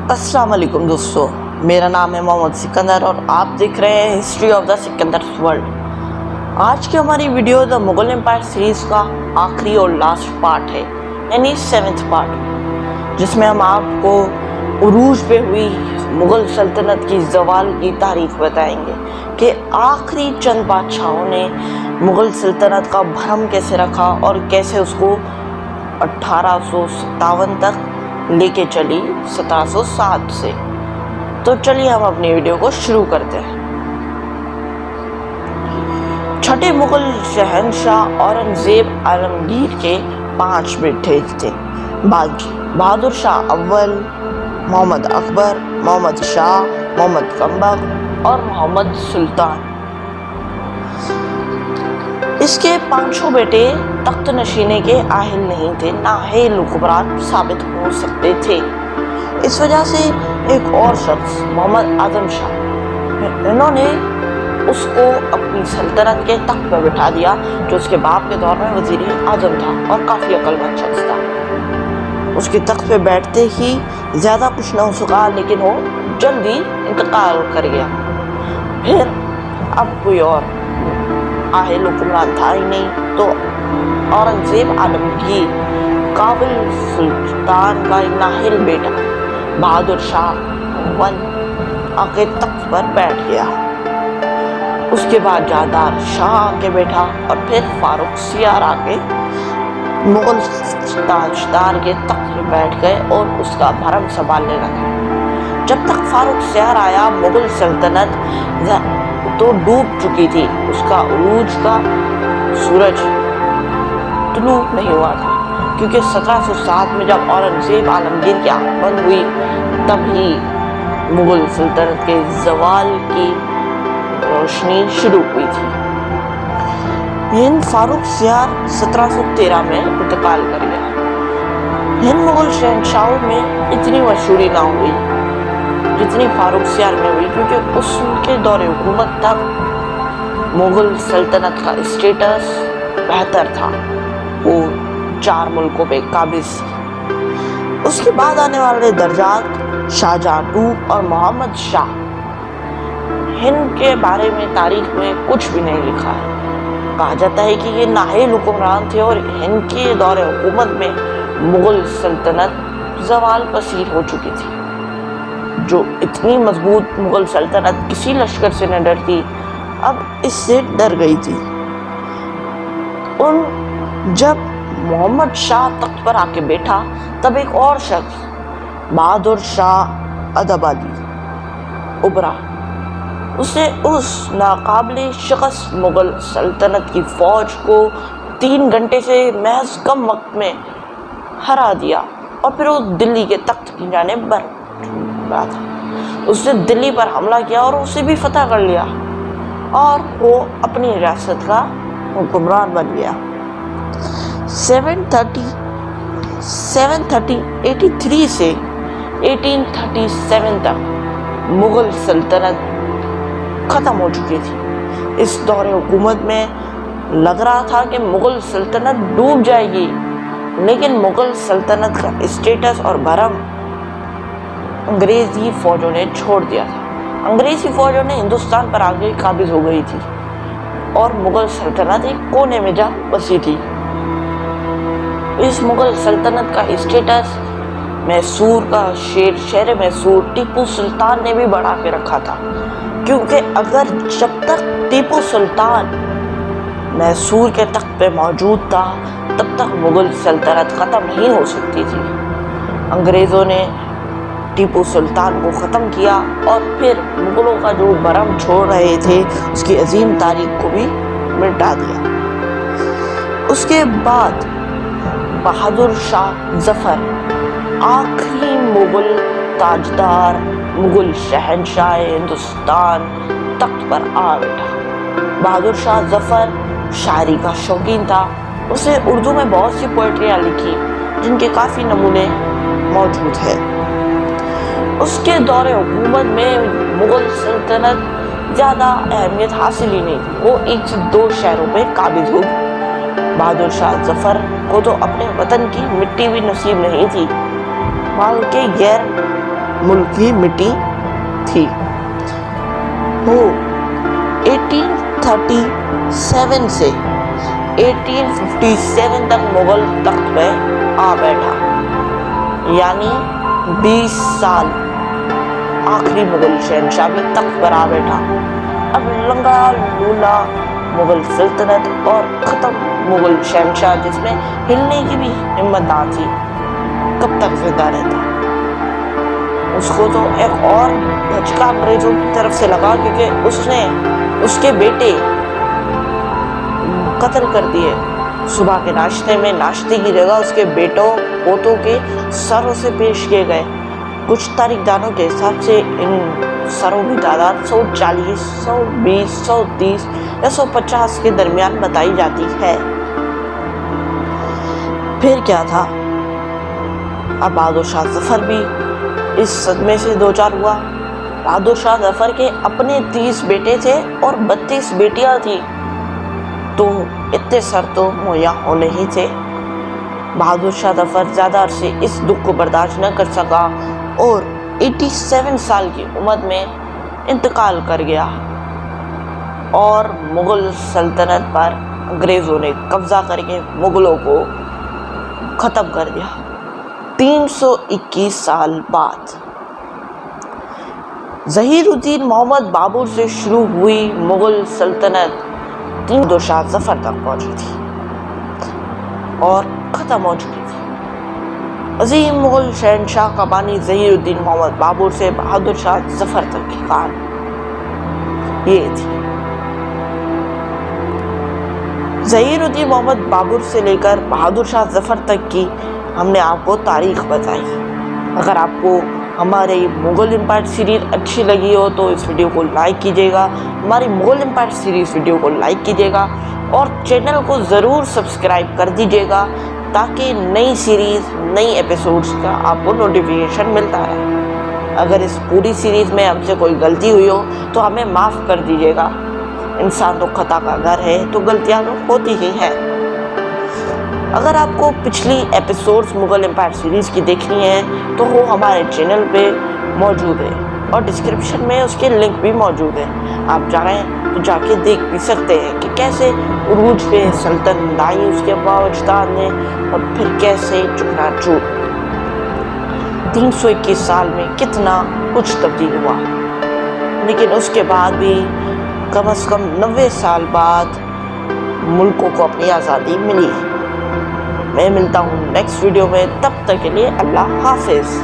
अस्सलाम वालेकुम दोस्तों, मेरा नाम है मोहम्मद सिकंदर और आप देख रहे हैं history of the Sikandar world. आज की हमारी video the Mughal empire series का आखिरी और लास्ट पार्ट है, यानी 7th पार्ट, जिसमें हम आपको उरूज पे हुई मुगल सल्तनत की ज़वाल की तारीख बताएंगे कि आखिरी चंद बादशाहों ने मुगल सल्तनत का भरम कैसे रखा और कैसे उसको 1857 तक लेके चली 1707 से। तो चलिए हम अपनी वीडियो को शुरू करते हैं। छठे मुगल शहंशाह औरंगजेब आलमगीर के 5 बेटे थे, बहादुर शाह अव्वल, मोहम्मद अकबर, मोहम्मद शाह, मोहम्मद कम्बक और मोहम्मद सुल्तान। इसके 5 बेटे तख्त नशीने के आहिल नहीं थे, नाहिल हुक्मरान साबित हो सकते थे। इस वजह से एक और शख्स मोहम्मद आजम शाह, इन्होंने उसको अपनी सल्तनत के तख्त पर बिठा दिया, जो उसके बाप के दौर में वजीर आजम था और काफ़ी अक्लमंद शख्स था। उसके तख्त पे बैठते ही ज़्यादा कुछ न हो सका, लेकिन वो जल्दी इंतकाल कर गया। फिर अब कोई और आहिल हुक्मरान था ही नहीं, तो औरंगजेब आलमगीर काबिल सुल्तान का नाहिल बेटा बहादुर शाह अव्वल आके तख्त पर बैठ गया। उसके बाद जादार शाह आके बैठा और फिर फारूक सियार आके मुगल ताजदार के तख्त पर बैठ गए और उसका भरम संभालने लगा। जब तक फारूक सियार आया, मुगल सल्तनत तो डूब चुकी थी, उसका उरूज का सूरज तुलू नहीं हुआ था, क्योंकि 1707 में जब औरंगजेब आलमगीर की आगमन हुई, तभी मुगल सल्तनत के ज़वाल की रोशनी शुरू हुई थी। हिंद फारूक सियार 1713 में इंतकाल कर गया। हिंद मुगल शहंशाहों में इतनी मशहूरी ना हुई जितनी फारूक सियार में हुई, क्योंकि उसके दौरे हुकूमत तक मुगल सल्तनत का स्टेटस बेहतर था, वो 4 मुल्कों पे काबिज। उसके बाद आने वाले दर्जात शाहजहां II और मोहम्मद शाह, हिंद के बारे में तारीख में कुछ भी नहीं लिखा है। कहा जाता है कि ये नाहिल हुक्मरान थे और हिंद के दौरे हुकूमत में मुगल सल्तनत ज़वाल पसीर हो चुकी थी। जो इतनी मजबूत मुगल सल्तनत किसी लश्कर से न डरती, अब इससे डर गई थी। जब मोहम्मद शाह तख्त पर आके बैठा, तब एक और शख्स बहादुर शाह अदबाली उभरा। उसे उस नाकाबिले शख्स मुगल सल्तनत की फौज को 3 घंटे से महज कम वक्त में हरा दिया और फिर वो दिल्ली के तख्त की जानिब बढ़ रहा था। उसने दिल्ली पर हमला किया और उसे भी फतह कर लिया और वो अपनी रियासत का हुक्मरान बन गया। 783 से 1837 तक मुगल सल्तनत ख़त्म हो चुकी थी। इस दौरे हुकूमत में लग रहा था कि मुगल सल्तनत डूब जाएगी, लेकिन मुगल सल्तनत का स्टेटस और भरम अंग्रेज़ी फ़ौजों ने छोड़ दिया था। अंग्रेज़ी फ़ौजों ने हिंदुस्तान पर आगे काबिज हो गई थी और मुगल सल्तनत एक कोने में जा बसी थी। इस मुगल सल्तनत का स्टेटस मैसूर का शहर मैसूर टीपू सुल्तान ने भी बढ़ा के रखा था, क्योंकि अगर जब तक टीपू सुल्तान मैसूर के तख्त पे मौजूद था, तब तक मुगल सल्तनत ख़त्म नहीं हो सकती थी। अंग्रेज़ों ने टीपू सुल्तान को ख़त्म किया और फिर मुग़लों का जो भरम छोड़ रहे थे, उसकी अजीम तारीख को भी मिटा दिया। उसके बाद बहादुर शाह ज़फ़र, आखिरी मुग़ल ताजदार, मुग़ल शहंशाह हिंदुस्तान, तख्त पर आ बैठा। बहादुर शाह ज़फ़र शायरी का शौकीन था। उसे उर्दू में बहुत सी पोइट्रियाँ लिखी, जिनके काफ़ी नमूने मौजूद हैं। उसके दौरे हुकूमत में मुगल सल्तनत ज़्यादा अहमियत हासिल ही नहीं थी, वो 1 से 2 शहरों पे काबिज हो। बहादुर शाह ज़फ़र को तो अपने वतन की मिट्टी भी नसीब नहीं थी, बल्कि गैर ملک کی مٹی تھی. وہ 1837 سے 1857 تک مغل تخت پہ آ بیٹھا, یعنی 20 سال آخری مغل شہنشاہ بھی تخت پر آ بیٹھا. اب لنگڑا لولا مغل سلطنت اور ختم مغل شہنشاہ جس میں ہلنے کی بھی ہمت نہ تھی کب تک زندہ رہتا. اس کو تو ایک اور دھچکا انگریزوں کی طرف سے لگا, کیونکہ اس نے اس کے بیٹے قتل کر دیے. صبح کے ناشتے میں ناشتے کی جگہ اس کے بیٹوں پوتوں کے سروں سے پیش کیے گئے. کچھ تاریخ دانوں کے حساب سے ان سروں کی تعداد 140, 120, 130 یا 150 کے درمیان بتائی جاتی ہے. پھر کیا تھا, اب بہادر شاہ ظفر بھی اس صدمے سے دوچار ہوا. بہادر شاہ ظفر کے اپنے 30 بیٹے تھے اور 32 بیٹیاں تھیں, تو اتنے سر تو مہیا ہونے ہی تھے. بہادر شاہ ظفر زیادہ عرصے اس دکھ کو برداشت نہ کر سکا اور 87 سال کی عمر میں انتقال کر گیا, اور مغل سلطنت پر انگریزوں نے قبضہ کر کے مغلوں کو ختم کر دیا. 321 سال بعد ظہیر الدین محمد بابر سے شروع ہوئی مغل سلطنت بہادر شاہ ظفر تک پہنچی تھی اور ختم ہو چکی تھی. عظیم مغل شہنشاہ کا بانی ظہیر الدین محمد بابر سے بہادر شاہ ظفر تک کی کہانی یہ تھی. ظہیر الدین محمد بابر سے لے کر بہادر شاہ ظفر تک کی ہم نے آپ کو تاریخ بتائی. اگر آپ کو ہماری مغل امپائر سیریز اچھی لگی ہو تو اس ویڈیو کو لائک کیجیے گا, ہماری مغل امپائر سیریز ویڈیو کو لائک کیجیے گا اور چینل کو ضرور سبسکرائب کر دیجیے گا تاکہ نئی سیریز نئی ایپیسوڈز کا آپ کو نوٹیفیکیشن ملتا رہے. اگر اس پوری سیریز میں ہم سے کوئی غلطی ہوئی ہو تو ہمیں معاف کر دیجیے گا. انسان تو خطا کا گھر ہے, تو غلطیاں تو ہوتی ہی ہیں. اگر آپ کو پچھلی ایپیسوڈز مغل امپائر سیریز کی دیکھنی ہے تو وہ ہمارے چینل پہ موجود ہے اور ڈسکرپشن میں اس کے لنک بھی موجود ہے. آپ چاہیں تو جا کے دیکھ بھی سکتے ہیں کہ کیسے عروج پہ سلطنت آئی اس کے ابا اجداد نے, اور پھر کیسے چکنا چور 321 سال میں کتنا کچھ تبدیل ہوا. لیکن اس کے بعد بھی کم از کم 90 سال بعد ملکوں کو اپنی آزادی ملی. میں ملتا ہوں نیکسٹ ویڈیو میں, تب تک کے لیے اللہ حافظ.